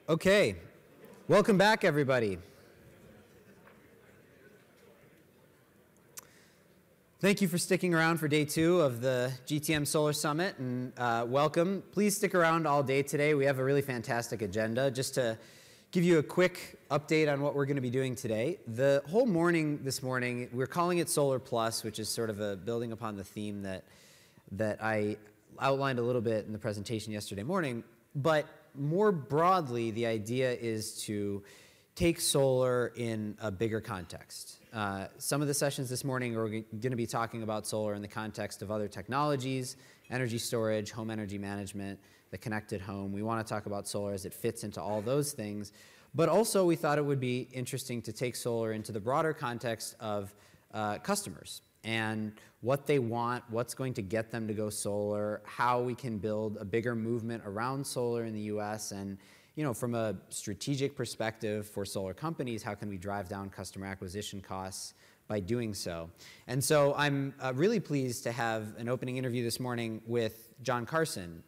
Okay, welcome back, everybody. Thank you for sticking around for day 2 of the GTM Solar Summit, and welcome. Please stick around all day today. We have a really fantastic agenda. Just to give you a quick update on what we're going to be doing today. The whole morning this morning, we're calling it Solar Plus, which is sort of a building upon the theme that I outlined a little bit in the presentation yesterday morning. But more broadly, the idea is to take solar in a bigger context. Some of the sessions this morning are going to be talking about solar in the context of other technologies, energy storage, home energy management, the connected home. We want to talk about solar as it fits into all those things. But also, we thought it would be interesting to take solar into the broader context of customers and what they want, what's going to get them to go solar, how we can build a bigger movement around solar in the US, and from a strategic perspective for solar companies, how can we drive down customer acquisition costs by doing so? And so I'm really pleased to have an opening interview this morning with John Carson.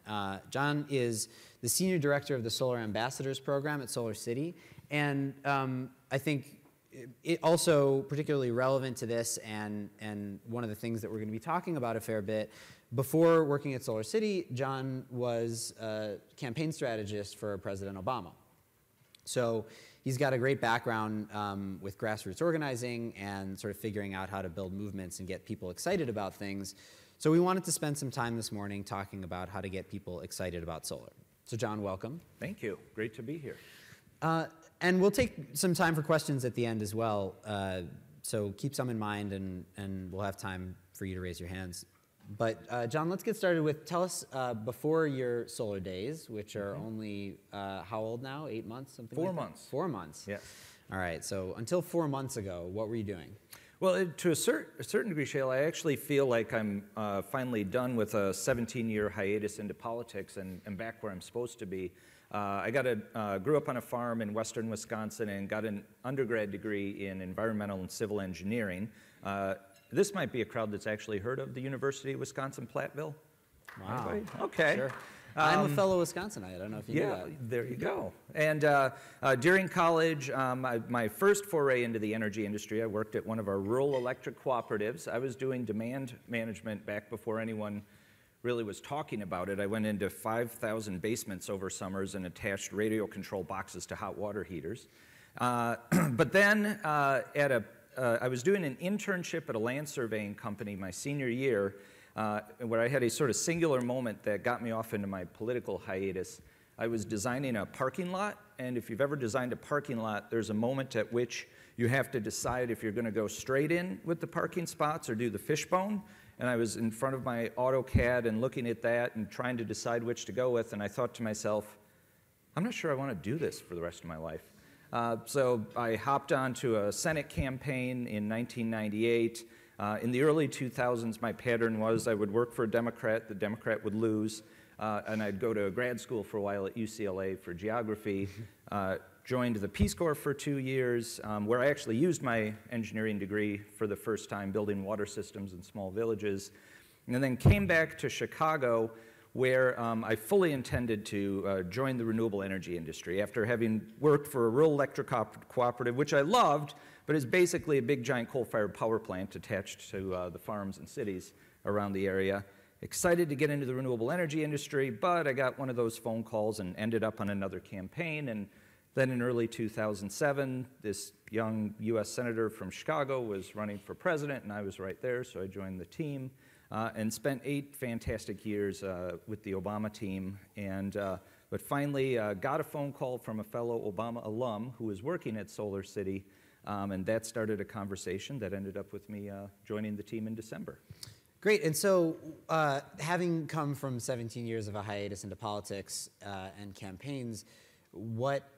John is the Senior Director of the Solar Ambassadors Program at SolarCity, and I think it also particularly relevant to this and one of the things that we're going to be talking about a fair bit. Before working at SolarCity, John was a campaign strategist for President Obama. So he's got a great background with grassroots organizing and sort of figuring out how to build movements and get people excited about things. So we wanted to spend some time this morning talking about how to get people excited about solar. So John, welcome. Thank you. Great to be here. And we'll take some time for questions at the end as well. So keep some in mind, and we'll have time for you to raise your hands. But John, let's get started with, tell us before your solar days, which are only, how old now? 8 months, something 4 like months. That? 4 months. Yes. All right, so until 4 months ago, what were you doing? Well, to a certain degree, Shayle, I actually feel like I'm finally done with a 17-year hiatus into politics and back where I'm supposed to be. I grew up on a farm in western Wisconsin and got an undergrad degree in environmental and civil engineering. This might be a crowd that's actually heard of the University of Wisconsin-Platteville. Wow. Anybody? Okay. Sure. I'm a fellow Wisconsinite. I don't know if you knew that. Yeah, there you go. And during college, my first foray into the energy industry, I worked at one of our rural electric cooperatives. I was doing demand management back before anyone really was talking about it. I went into 5,000 basements over summers and attached radio control boxes to hot water heaters. But then I was doing an internship at a land surveying company my senior year, where I had a sort of singular moment that got me off into my political hiatus. I was designing a parking lot, and if you've ever designed a parking lot, there's a moment at which you have to decide if you're going to go straight in with the parking spots or do the fishbone. And I was in front of my AutoCAD and looking at that and trying to decide which to go with, and I thought to myself, I'm not sure I want to do this for the rest of my life. So I hopped onto a Senate campaign in 1998. In the early 2000s, my pattern was I would work for a Democrat, the Democrat would lose, and I'd go to grad school for a while at UCLA for geography, joined the Peace Corps for 2 years, where I actually used my engineering degree for the first time, building water systems in small villages, and then came back to Chicago, where I fully intended to join the renewable energy industry after having worked for a rural electric cooperative, which I loved, but is basically a big giant coal-fired power plant attached to the farms and cities around the area. Excited to get into the renewable energy industry, but I got one of those phone calls and ended up on another campaign. And then in early 2007, this young US Senator from Chicago was running for president, and I was right there, so I joined the team. And spent 8 fantastic years with the Obama team, but finally got a phone call from a fellow Obama alum who was working at SolarCity, and that started a conversation that ended up with me joining the team in December. Great, and so having come from 17 years of a hiatus into politics and campaigns, what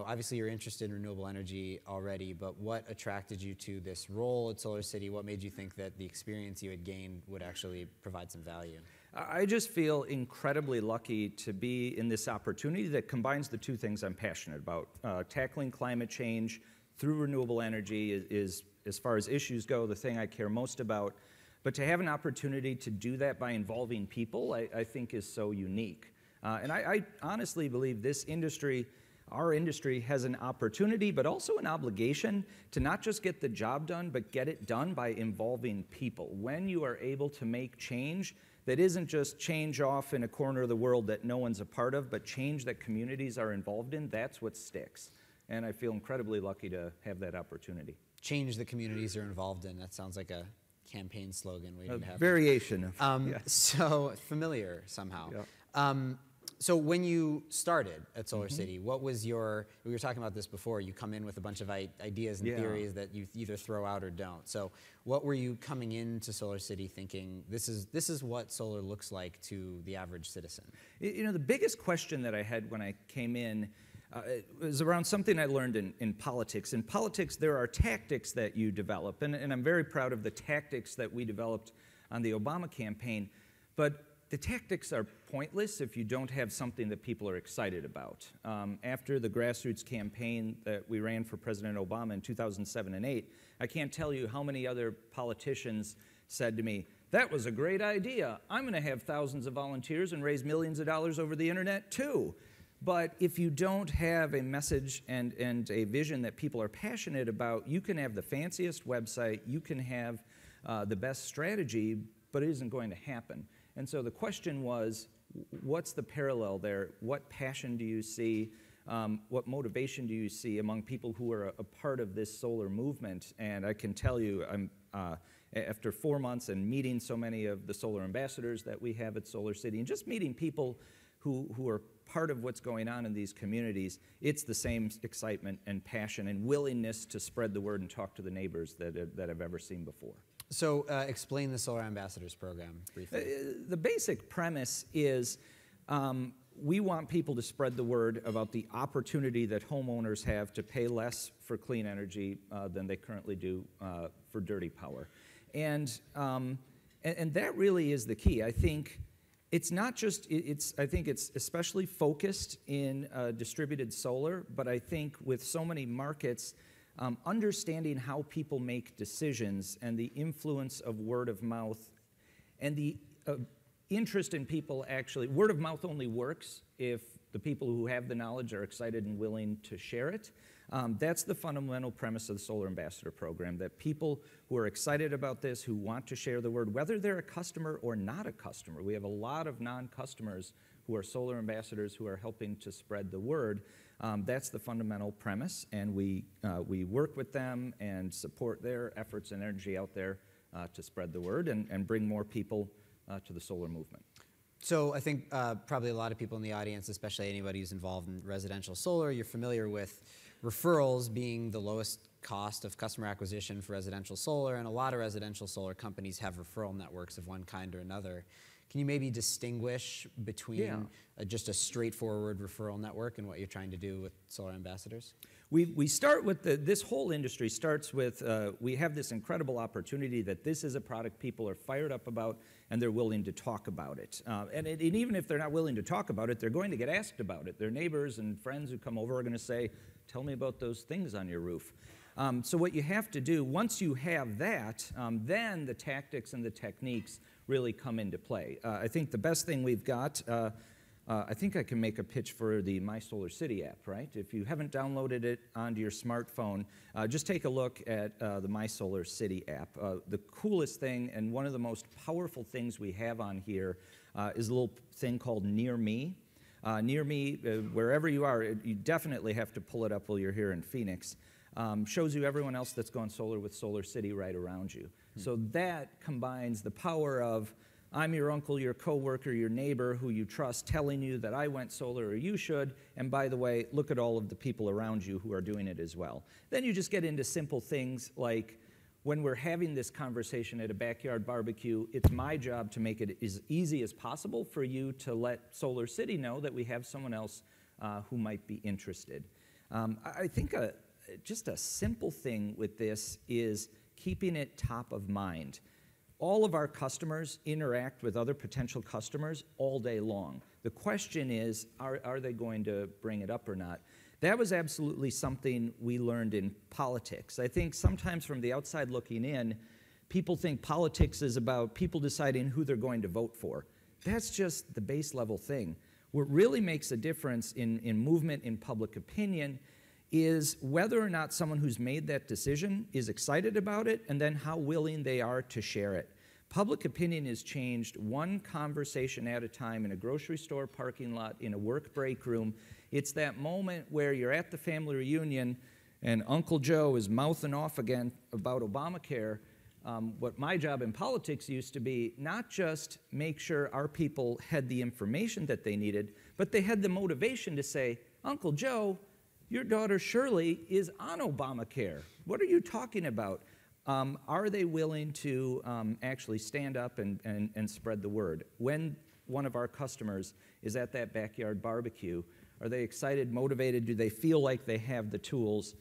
obviously you're interested in renewable energy already, but what attracted you to this role at SolarCity? What made you think that the experience you had gained would actually provide some value? I just feel incredibly lucky to be in this opportunity that combines the two things I'm passionate about. Tackling climate change through renewable energy is, as far as issues go, the thing I care most about. But to have an opportunity to do that by involving people, I think is so unique. And I honestly believe this industry our industry has an opportunity, but also an obligation to not just get the job done, but get it done by involving people. When you are able to make change that isn't just change off in a corner of the world that no one's a part of, but change that communities are involved in, that's what sticks. And I feel incredibly lucky to have that opportunity. Change the communities are involved in. That sounds like a campaign slogan waiting to happen. Variation of, yeah. So familiar somehow. Yeah. So when you started at SolarCity, what was your, we were talking about this before, you come in with a bunch of ideas and theories that you either throw out or don't. So what were you coming into SolarCity thinking, this is what solar looks like to the average citizen? You know, the biggest question that I had when I came in it was around something I learned in politics. In politics, there are tactics that you develop, and I'm very proud of the tactics that we developed on the Obama campaign, but the tactics are pointless if you don't have something that people are excited about. After the Grassroots campaign that we ran for President Obama in 2007 and 8, I can't tell you how many other politicians said to me, "That was a great idea. I'm going to have thousands of volunteers and raise millions of dollars over the internet too." But if you don't have a message and a vision that people are passionate about, you can have the fanciest website, you can have the best strategy, but it isn't going to happen. And so the question was, what's the parallel there? What passion do you see? What motivation do you see among people who are a part of this solar movement? And I can tell you, after 4 months and meeting so many of the solar ambassadors that we have at SolarCity, and just meeting people who are part of what's going on in these communities, it's the same excitement and passion and willingness to spread the word and talk to the neighbors that I've ever seen before. So explain the Solar Ambassadors program briefly. The basic premise is we want people to spread the word about the opportunity that homeowners have to pay less for clean energy than they currently do for dirty power. And that really is the key. I think it's not just, I think it's especially focused in distributed solar, but I think with so many markets, understanding how people make decisions and the influence of word of mouth and the interest in people actually, word of mouth only works if the people who have the knowledge are excited and willing to share it. That's the fundamental premise of the Solar Ambassador program, that people who are excited about this, who want to share the word, whether they're a customer or not a customer. We have a lot of non-customers who are solar ambassadors who are helping to spread the word. That's the fundamental premise, and we work with them and support their efforts and energy out there to spread the word and bring more people to the solar movement. So I think probably a lot of people in the audience, especially anybody who's involved in residential solar, you're familiar with referrals being the lowest cost of customer acquisition for residential solar, and a lot of residential solar companies have referral networks of one kind or another. Can you maybe distinguish between just a straightforward referral network and what you're trying to do with solar ambassadors? We start with this whole industry starts with, we have this incredible opportunity that this is a product people are fired up about and they're willing to talk about it. And even if they're not willing to talk about it, they're going to get asked about it. Their neighbors and friends who come over are going to say, "Tell me about those things on your roof." So what you have to do, once you have that, then the tactics and the techniques really come into play. I think the best thing we've got, I think I can make a pitch for the My SolarCity app, right? If you haven't downloaded it onto your smartphone, just take a look at the My SolarCity app. The coolest thing and one of the most powerful things we have on here is a little thing called Near Me. Near Me, wherever you are, you definitely have to pull it up while you're here in Phoenix. Shows you everyone else that's gone solar with SolarCity right around you. So that combines the power of I'm your uncle, your coworker, your neighbor who you trust telling you that I went solar or you should, and by the way, look at all of the people around you who are doing it as well. Then you just get into simple things like when we're having this conversation at a backyard barbecue, it's my job to make it as easy as possible for you to let SolarCity know that we have someone else who might be interested. I think just a simple thing with this is keeping it top of mind. All of our customers interact with other potential customers all day long. The question is, are they going to bring it up or not? That was absolutely something we learned in politics. I think sometimes from the outside looking in, people think politics is about people deciding who they're going to vote for. That's just the base level thing. What really makes a difference in movement in public opinion is whether or not someone who's made that decision is excited about it, and then how willing they are to share it. Public opinion is changed one conversation at a time in a grocery store parking lot, in a work break room. It's that moment where you're at the family reunion and Uncle Joe is mouthing off again about Obamacare. What my job in politics used to be, not just make sure our people had the information that they needed, but they had the motivation to say, Uncle Joe, your daughter Shirley is on Obamacare. What are you talking about? Are they willing to actually stand up and spread the word? When one of our customers is at that backyard barbecue, are they excited, motivated? Do they feel like they have the tools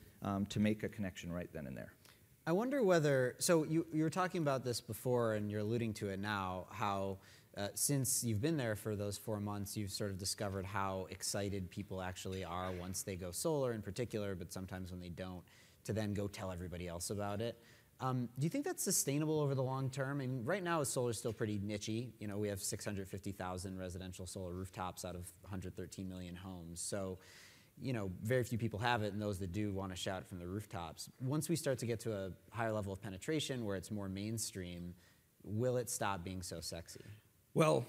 to make a connection right then and there? I wonder whether, so you were talking about this before and you're alluding to it now, how since you've been there for those 4 months, you've sort of discovered how excited people actually are once they go solar in particular, but sometimes when they don't, to then go tell everybody else about it. Do you think that's sustainable over the long term? I mean, right now, solar is still pretty nichey. You know, we have 650,000 residential solar rooftops out of 113 million homes. So, you know, very few people have it, and those that do want to shout from the rooftops. Once we start to get to a higher level of penetration where it's more mainstream, will it stop being so sexy? Well,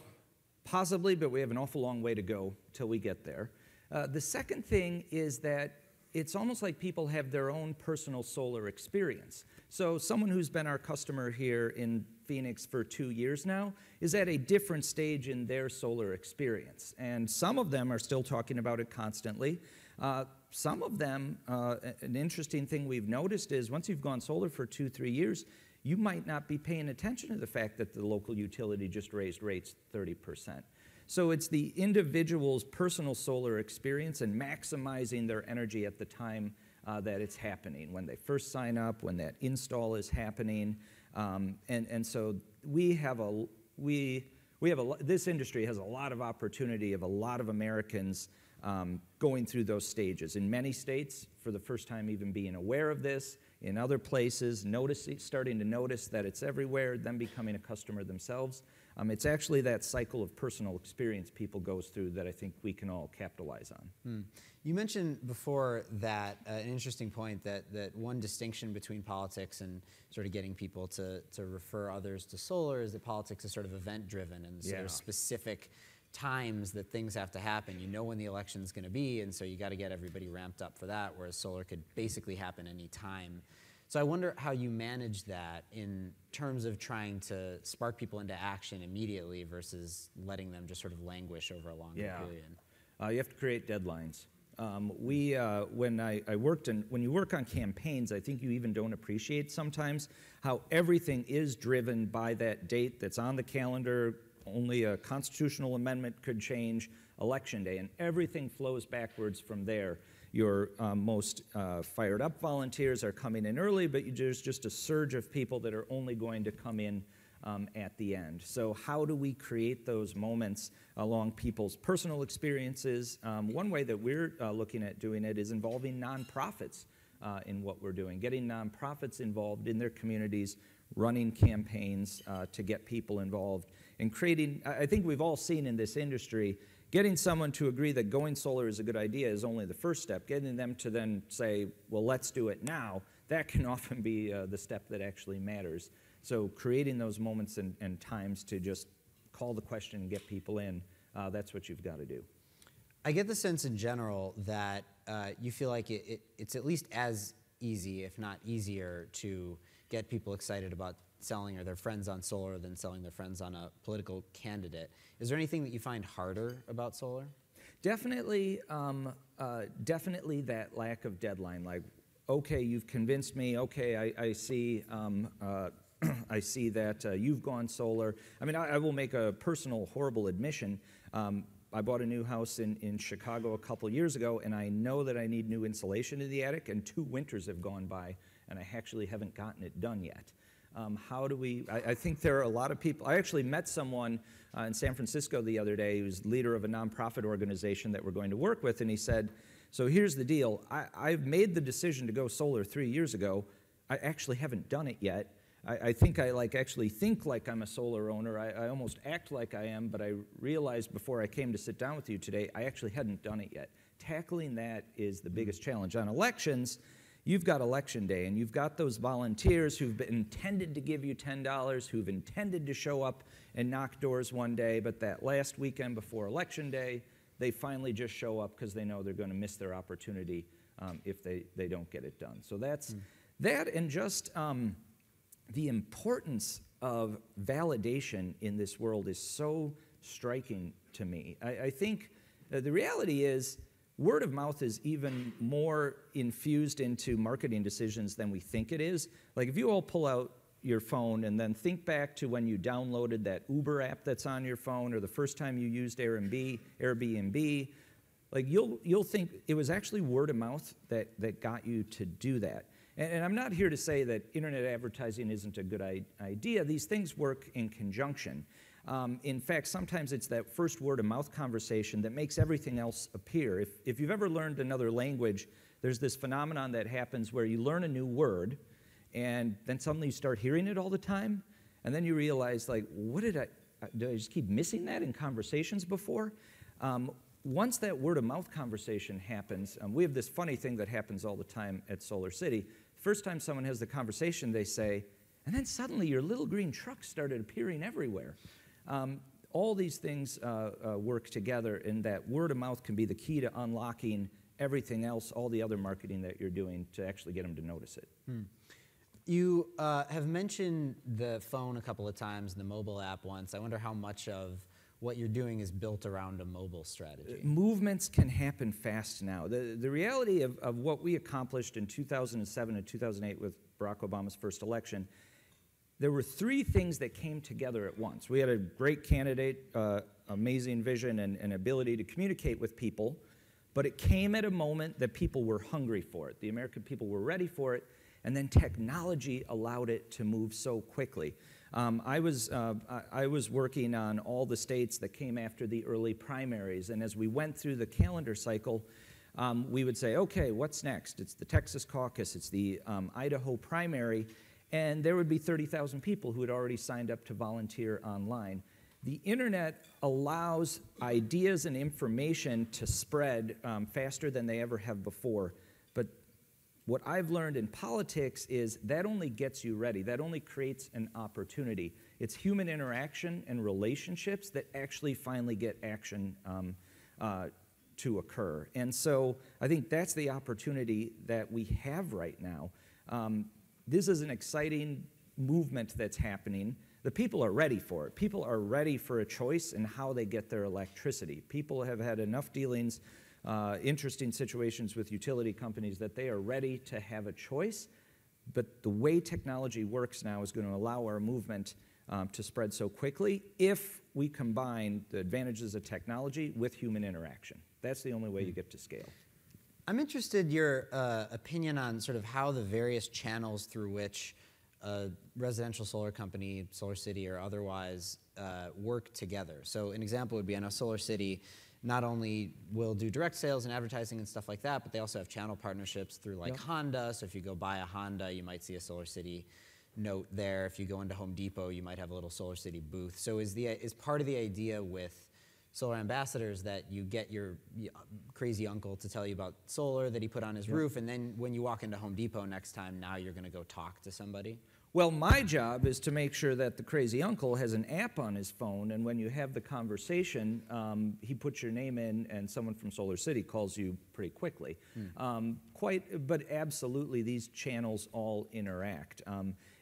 possibly, but we have an awful long way to go till we get there. The second thing is that it's almost like people have their own personal solar experience. So someone who's been our customer here in Phoenix for 2 years now is at a different stage in their solar experience. And some of them are still talking about it constantly. Some of them, an interesting thing we've noticed is once you've gone solar for 2-3 years, you might not be paying attention to the fact that the local utility just raised rates 30%. So it's the individual's personal solar experience and maximizing their energy at the time that it's happening, when they first sign up, when that install is happening. And so this industry has a lot of opportunity of a lot of Americans going through those stages. In many states, for the first time even being aware of this. In other places, starting to notice that it's everywhere, then becoming a customer themselves. It's actually that cycle of personal experience people goes through that I think we can all capitalize on. You mentioned before that an interesting point that one distinction between politics and sort of getting people to refer others to solar is that politics is sort of event-driven and sort of specific times that things have to happen. You know when the election's going to be, and so you got to get everybody ramped up for that, whereas solar could basically happen any time. So I wonder how you manage that in terms of trying to spark people into action immediately versus letting them just sort of languish over a longer period. You have to create deadlines. When you work on campaigns, I think you even don't appreciate sometimes how everything is driven by that date that's on the calendar. Only a constitutional amendment could change election day, and everything flows backwards from there. Your most fired up volunteers are coming in early, but there's just a surge of people that are only going to come in at the end. So how do we create those moments along people's personal experiences? One way that we're looking at doing it is involving nonprofits in what we're doing, getting nonprofits involved in their communities, running campaigns to get people involved, and creating, I think we've all seen in this industry, getting someone to agree that going solar is a good idea is only the first step. Getting them to then say, well, let's do it now, that can often be the step that actually matters. So creating those moments and times to just call the question and get people in, that's what you've got to do. I get the sense in general that you feel like it's at least as easy, if not easier, to get people excited about selling or their friends on solar than selling their friends on a political candidate. Is there anything that you find harder about solar? Definitely, definitely that lack of deadline. Like, okay, you've convinced me. Okay, I see. I see that you've gone solar. I mean, I will make a personal, horrible admission. I bought a new house in Chicago a couple years ago, and I know that I need new insulation in the attic, and 2 winters have gone by, and I actually haven't gotten it done yet. How do we, I think there are a lot of people. I actually met someone in San Francisco the other day who's leader of a nonprofit organization that we're going to work with, and he said, so here's the deal. I've made the decision to go solar 3 years ago. I actually haven't done it yet. I think I actually think like I'm a solar owner. I almost act like I am, but I realized before I came to sit down with you today, I actually hadn't done it yet. Tackling that is the biggest challenge. On elections, you've got election day, and you've got those volunteers who've been intended to give you $10, who've intended to show up and knock doors one day, but that last weekend before election day, they finally just show up because they know they're going to miss their opportunity if they don't get it done. So that's that, and just the importance of validation in this world is so striking to me. I think the reality is word of mouth is even more infused into marketing decisions than we think it is. Like if you all pull out your phone and then think back to when you downloaded that Uber app that's on your phone, or the first time you used Airbnb, like you'll think it was actually word of mouth that got you to do that. And I'm not here to say that internet advertising isn't a good idea. These things work in conjunction. In fact, sometimes it's that first word of mouth conversation that makes everything else appear. If you've ever learned another language, there's this phenomenon that happens where you learn a new word, and then suddenly you start hearing it all the time, and then you realize, like, did I just keep missing that in conversations before? Once that word of mouth conversation happens, we have this funny thing that happens all the time at SolarCity. First time someone has the conversation, they say, and then suddenly your little green truck started appearing everywhere. All these things work together, and that word of mouth can be the key to unlocking everything else, all the other marketing that you're doing to actually get them to notice it. You have mentioned the phone a couple of times, the mobile app once. I wonder how much of what you're doing is built around a mobile strategy. Movements can happen fast now. The reality of what we accomplished in 2007 and 2008 with Barack Obama's first election, there were three things that came together at once. We had a great candidate, amazing vision, and ability to communicate with people, but it came at a moment that people were hungry for it. The American people were ready for it, and then technology allowed it to move so quickly. I was working on all the states that came after the early primaries, and as we went through the calendar cycle, we would say, okay, what's next? It's the Texas caucus, it's the Idaho primary, and there would be 30,000 people who had already signed up to volunteer online. The internet allows ideas and information to spread faster than they ever have before, but what I've learned in politics is that only gets you ready. That only creates an opportunity. It's human interaction and relationships that actually finally get action to occur. And so I think that's the opportunity that we have right now. This is an exciting movement that's happening. The people are ready for it. People are ready for a choice in how they get their electricity. People have had enough dealings, interesting situations with utility companies that they are ready to have a choice, but the way technology works now is going to allow our movement to spread so quickly if we combine the advantages of technology with human interaction. That's the only way you get to scale. I'm interested in your opinion on sort of how the various channels through which a residential solar company, SolarCity or otherwise, work together. So an example would be, I know SolarCity not only will do direct sales and advertising and stuff like that, but they also have channel partnerships through like Honda. So if you go buy a Honda, you might see a SolarCity note there. If you go into Home Depot, you might have a little SolarCity booth. So is part of the idea with solar ambassadors that you get your crazy uncle to tell you about solar that he put on his roof, and then when you walk into Home Depot next time, now you're going to go talk to somebody? Well, my job is to make sure that the crazy uncle has an app on his phone, and when you have the conversation, he puts your name in, and someone from SolarCity calls you pretty quickly. But absolutely, these channels all interact.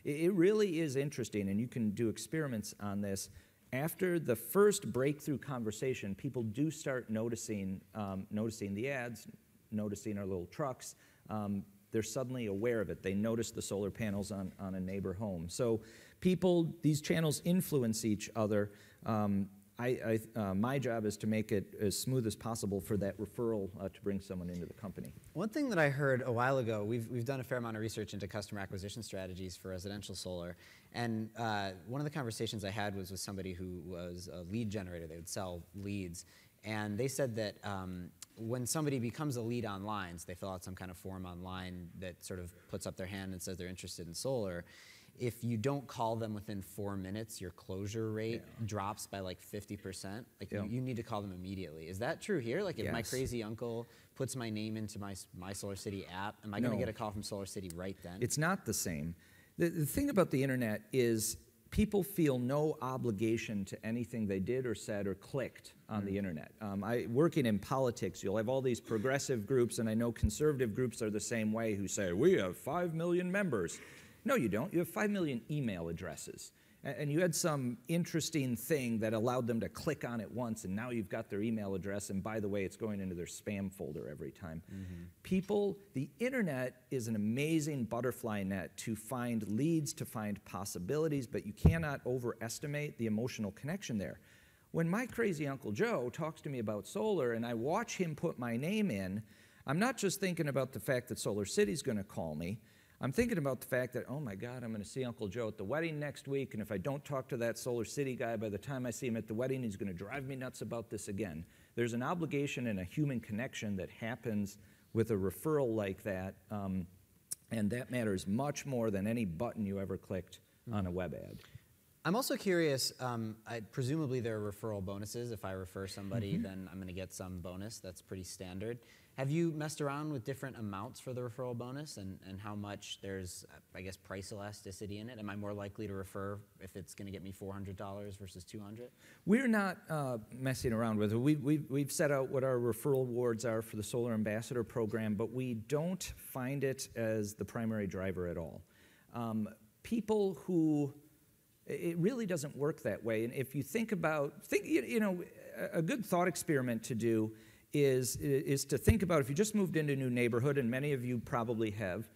It really is interesting, and you can do experiments on this. After the first breakthrough conversation, people do start noticing the ads, noticing our little trucks. They're suddenly aware of it. They notice the solar panels on a neighbor home. So these channels influence each other. My job is to make it as smooth as possible for that referral to bring someone into the company. One thing that I heard a while ago, we've done a fair amount of research into customer acquisition strategies for residential solar, and one of the conversations I had was with somebody who was a lead generator. They would sell leads, and they said that when somebody becomes a lead online, so they fill out some kind of form online that sort of puts up their hand and says they're interested in solar, if you don't call them within 4 minutes, your closure rate drops by like 50%. Like you need to call them immediately. Is that true here? Like if my crazy uncle puts my name into my SolarCity app, am I going to get a call from SolarCity right then? It's not the same. The thing about the internet is people feel no obligation to anything they did or said or clicked on the internet. Working in politics, you'll have all these progressive groups, and I know conservative groups are the same way, who say, we have 5 million members. No, you don't. You have 5 million email addresses. And you had some interesting thing that allowed them to click on it once, and now you've got their email address, and by the way, it's going into their spam folder every time. People, the internet is an amazing butterfly net to find leads, to find possibilities, but you cannot overestimate the emotional connection there. When my crazy Uncle Joe talks to me about solar and I watch him put my name in, I'm not just thinking about the fact that SolarCity's going to call me. I'm thinking about the fact that, oh my God, I'm going to see Uncle Joe at the wedding next week, and if I don't talk to that SolarCity guy by the time I see him at the wedding, he's going to drive me nuts about this again. There's an obligation and a human connection that happens with a referral like that, and that matters much more than any button you ever clicked on a web ad. I'm also curious, presumably there are referral bonuses. If I refer somebody, then I'm going to get some bonus. That's pretty standard. Have you messed around with different amounts for the referral bonus and how much there's, I guess, price elasticity in it? Am I more likely to refer if it's going to get me $400 versus $200? We're not messing around with it. We've set out what our referral rewards are for the Solar Ambassador program, but we don't find it as the primary driver at all. People who... It really doesn't work that way. And if you think about, a good thought experiment to do is to think about if you just moved into a new neighborhood, and many of you probably have,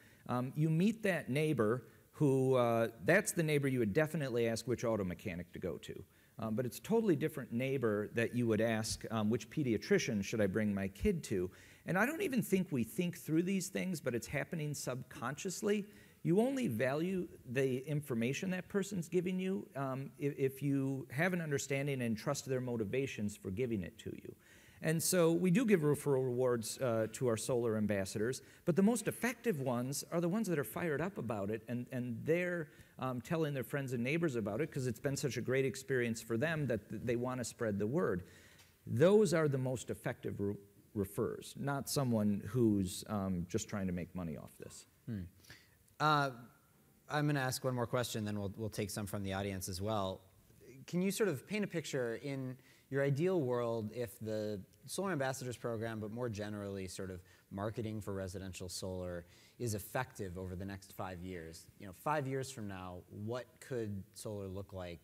you meet that neighbor who, that's the neighbor you would definitely ask which auto mechanic to go to. But it's a totally different neighbor that you would ask which pediatrician should I bring my kid to. And I don't even think we think through these things, but it's happening subconsciously. You only value the information that person's giving you if you have an understanding and trust their motivations for giving it to you. And so we do give referral rewards to our solar ambassadors, but the most effective ones are the ones that are fired up about it, and they're telling their friends and neighbors about it because it's been such a great experience for them that they want to spread the word. Those are the most effective refers, not someone who's just trying to make money off this. I'm going to ask one more question, then we'll take some from the audience as well. Can you sort of paint a picture in your ideal world if the Solar Ambassadors program, but more generally sort of marketing for residential solar, is effective over the next 5 years? 5 years from now, what could solar look like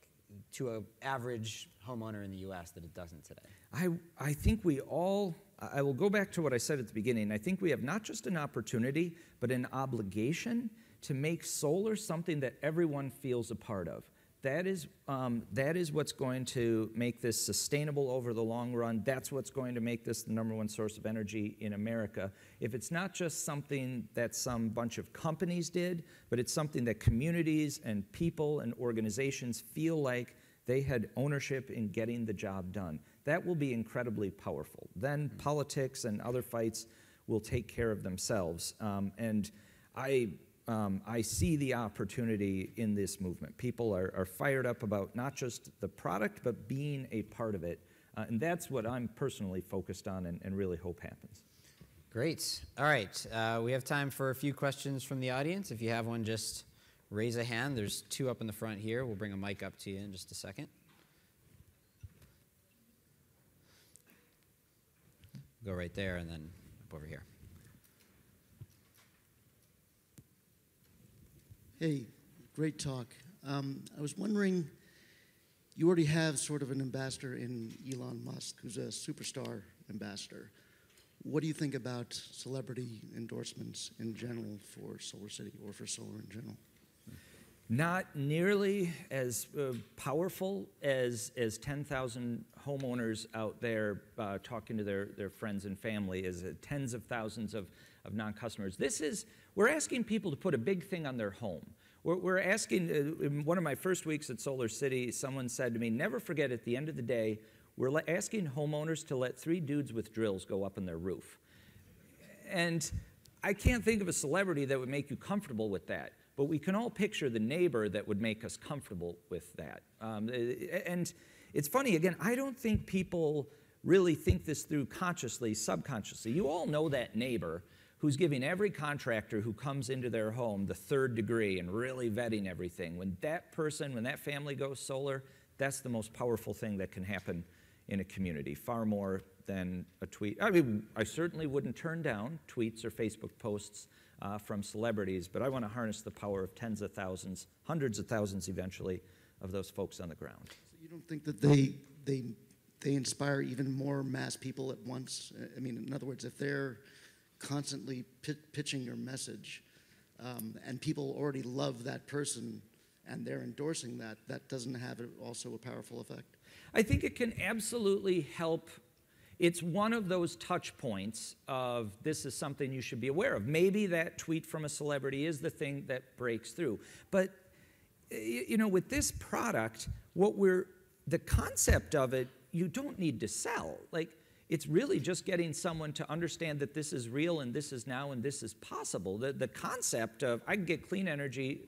to an average homeowner in the U.S. that it doesn't today? I think I will go back to what I said at the beginning. I think we have not just an opportunity, but an obligation to make solar something that everyone feels a part of. That is what's going to make this sustainable over the long run. That's what's going to make this the #1 source of energy in America. If it's not just something that some bunch of companies did, but it's something that communities and people and organizations feel like they had ownership in getting the job done, that will be incredibly powerful. Then politics and other fights will take care of themselves. And I see the opportunity in this movement. People are fired up about not just the product, but being a part of it. And that's what I'm personally focused on and really hope happens. Great. All right. We have time for a few questions from the audience. If you have one, just raise a hand. There's 2 up in the front here. We'll bring a mic up to you in just a second. Go right there and then up over here. Hey, great talk. I was wondering, you already have sort of an ambassador in Elon Musk, who's a superstar ambassador. What do you think about celebrity endorsements in general for SolarCity or for solar in general? Not nearly as powerful as 10,000 homeowners out there talking to their friends and family, as tens of thousands of non-customers. We're asking people to put a big thing on their home. We're asking, in one of my first weeks at SolarCity, someone said to me, never forget, at the end of the day, we're asking homeowners to let 3 dudes with drills go up on their roof. And I can't think of a celebrity that would make you comfortable with that. but we can all picture the neighbor that would make us comfortable with that. And it's funny, again, I don't think people really think this through consciously, subconsciously. You all know that neighbor who's giving every contractor who comes into their home the 3rd degree and really vetting everything. When that person, when that family goes solar, that's the most powerful thing that can happen in a community, far more than a tweet. I mean, I certainly wouldn't turn down tweets or Facebook posts from celebrities, but I want to harness the power of tens of thousands, hundreds of thousands eventually, of those folks on the ground. So you don't think that they inspire even more mass people at once? I mean, in other words, if they're constantly pitching your message, and people already love that person, and they're endorsing that, that doesn't have also a powerful effect? I think it can absolutely help. It's one of those touch points of this is something you should be aware of. Maybe that tweet from a celebrity is the thing that breaks through. But you know, with this product, the concept of it, you don't need to sell. Like, it's really just getting someone to understand that this is real and this is now and this is possible. The concept of I can get clean energy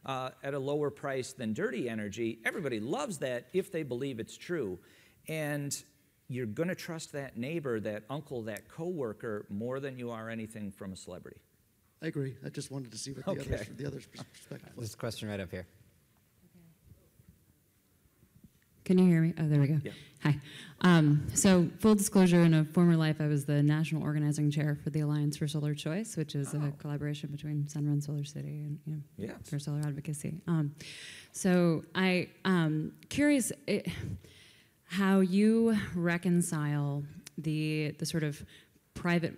at a lower price than dirty energy, everybody loves that if they believe it's true. And you're going to trust that neighbor, that uncle, that coworker more than you are anything from a celebrity. I agree. I just wanted to see what the other's perspective was. There's a question right up here. Can you hear me? Oh, there we go. Yeah. Hi. So full disclosure, in a former life, I was the national organizing chair for the Alliance for Solar Choice, which is a collaboration between Sunrun, SolarCity, and for solar advocacy. So I'm curious how you reconcile the sort of private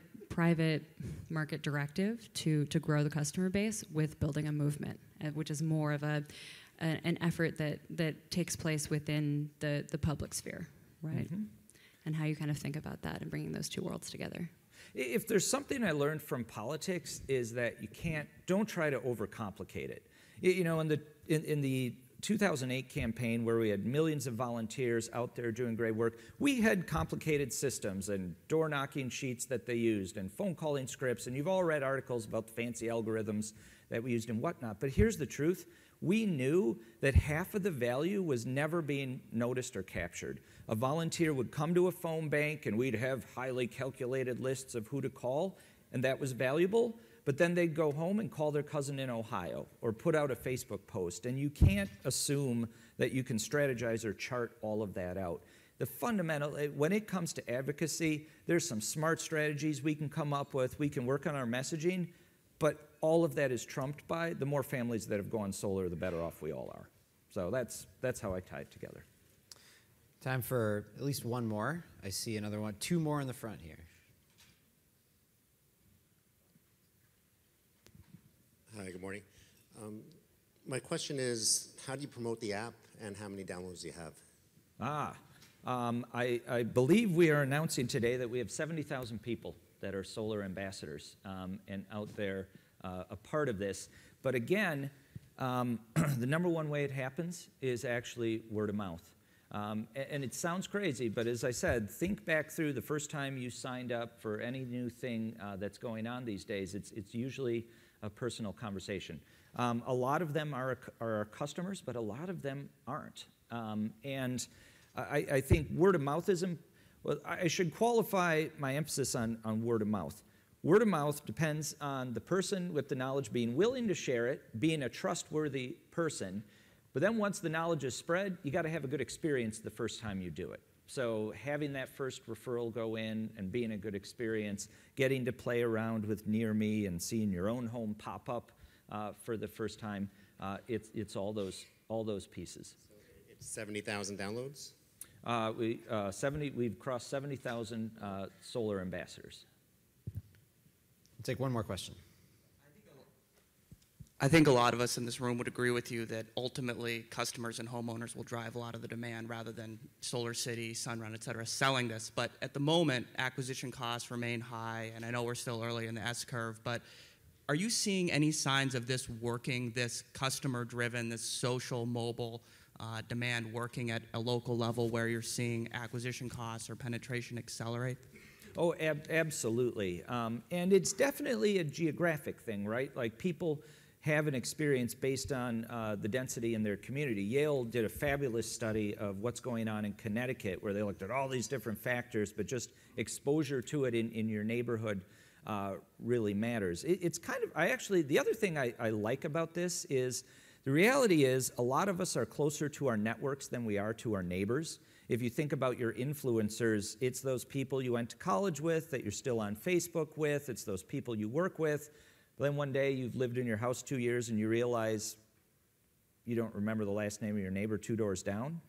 market directive to grow the customer base with building a movement, which is more of an effort that takes place within the public sphere, right? Mm-hmm. And how you kind of think about that and bringing those two worlds together. If there's something I learned from politics is that don't try to overcomplicate it. You know, in the 2008 campaign, where we had millions of volunteers out there doing great work, we had complicated systems and door knocking sheets that they used and phone calling scripts, and you've all read articles about the fancy algorithms that we used and whatnot. But here's the truth. We knew that half of the value was never being noticed or captured. A volunteer would come to a phone bank and we'd have highly calculated lists of who to call, and that was valuable, but then they'd go home and call their cousin in Ohio or put out a Facebook post, and you can't assume that you can strategize or chart all of that out. The fundamental, when it comes to advocacy, there's some smart strategies we can come up with, we can work on our messaging, but all of that is trumped by the more families that have gone solar, the better off we all are. So that's how I tie it together. Time for at least one more. I see another one. Two more in the front here. Hi, good morning. My question is, how do you promote the app and how many downloads do you have? I believe we are announcing today that we have 70,000 people that are solar ambassadors and out there a part of this. But again, the number one way it happens is actually word of mouth. And it sounds crazy, but as I said, think back through the first time you signed up for any new thing that's going on these days. It's usually a personal conversation. A lot of them are our customers, but a lot of them aren't. And I think word of mouth is well, I should qualify my emphasis on word of mouth. Word of mouth depends on the person with the knowledge being willing to share it, being a trustworthy person. But then once the knowledge is spread, you got to have a good experience the first time you do it. So having that first referral go in and being a good experience, getting to play around with Near Me and seeing your own home pop up for the first time, it's all those pieces. So it's 70,000 downloads? We've crossed 70,000 solar ambassadors. We'll take one more question. I think a lot of us in this room would agree with you that ultimately customers and homeowners will drive a lot of the demand rather than SolarCity, Sunrun, et cetera, selling this. But at the moment, acquisition costs remain high, and I know we're still early in the S-curve, but are you seeing any signs of this working, this customer-driven, this social, mobile demand working at a local level where you're seeing acquisition costs or penetration accelerate? Oh, absolutely. And it's definitely a geographic thing, right? Like people, have an experience based on the density in their community. Yale did a fabulous study of what's going on in Connecticut, where they looked at all these different factors, but just exposure to it in your neighborhood really matters. It's kind of, the other thing I like about this is, the reality is a lot of us are closer to our networks than we are to our neighbors. If you think about your influencers, it's those people you went to college with, that you're still on Facebook with, it's those people you work with. Then one day you've lived in your house 2 years and you realize you don't remember the last name of your neighbor 2 doors down.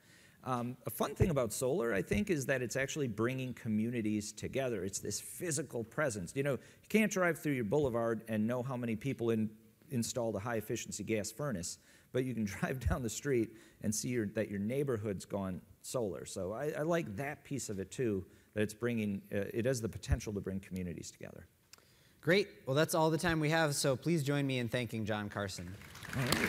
A fun thing about solar, I think, is that it's actually bringing communities together. It's this physical presence. You know, you can't drive through your boulevard and know how many people installed a high-efficiency gas furnace, but you can drive down the street and see that your neighborhood's gone solar. So I like that piece of it, too, that it's bringing, it has the potential to bring communities together. Great. Well, that's all the time we have, so please join me in thanking John Carson. All right.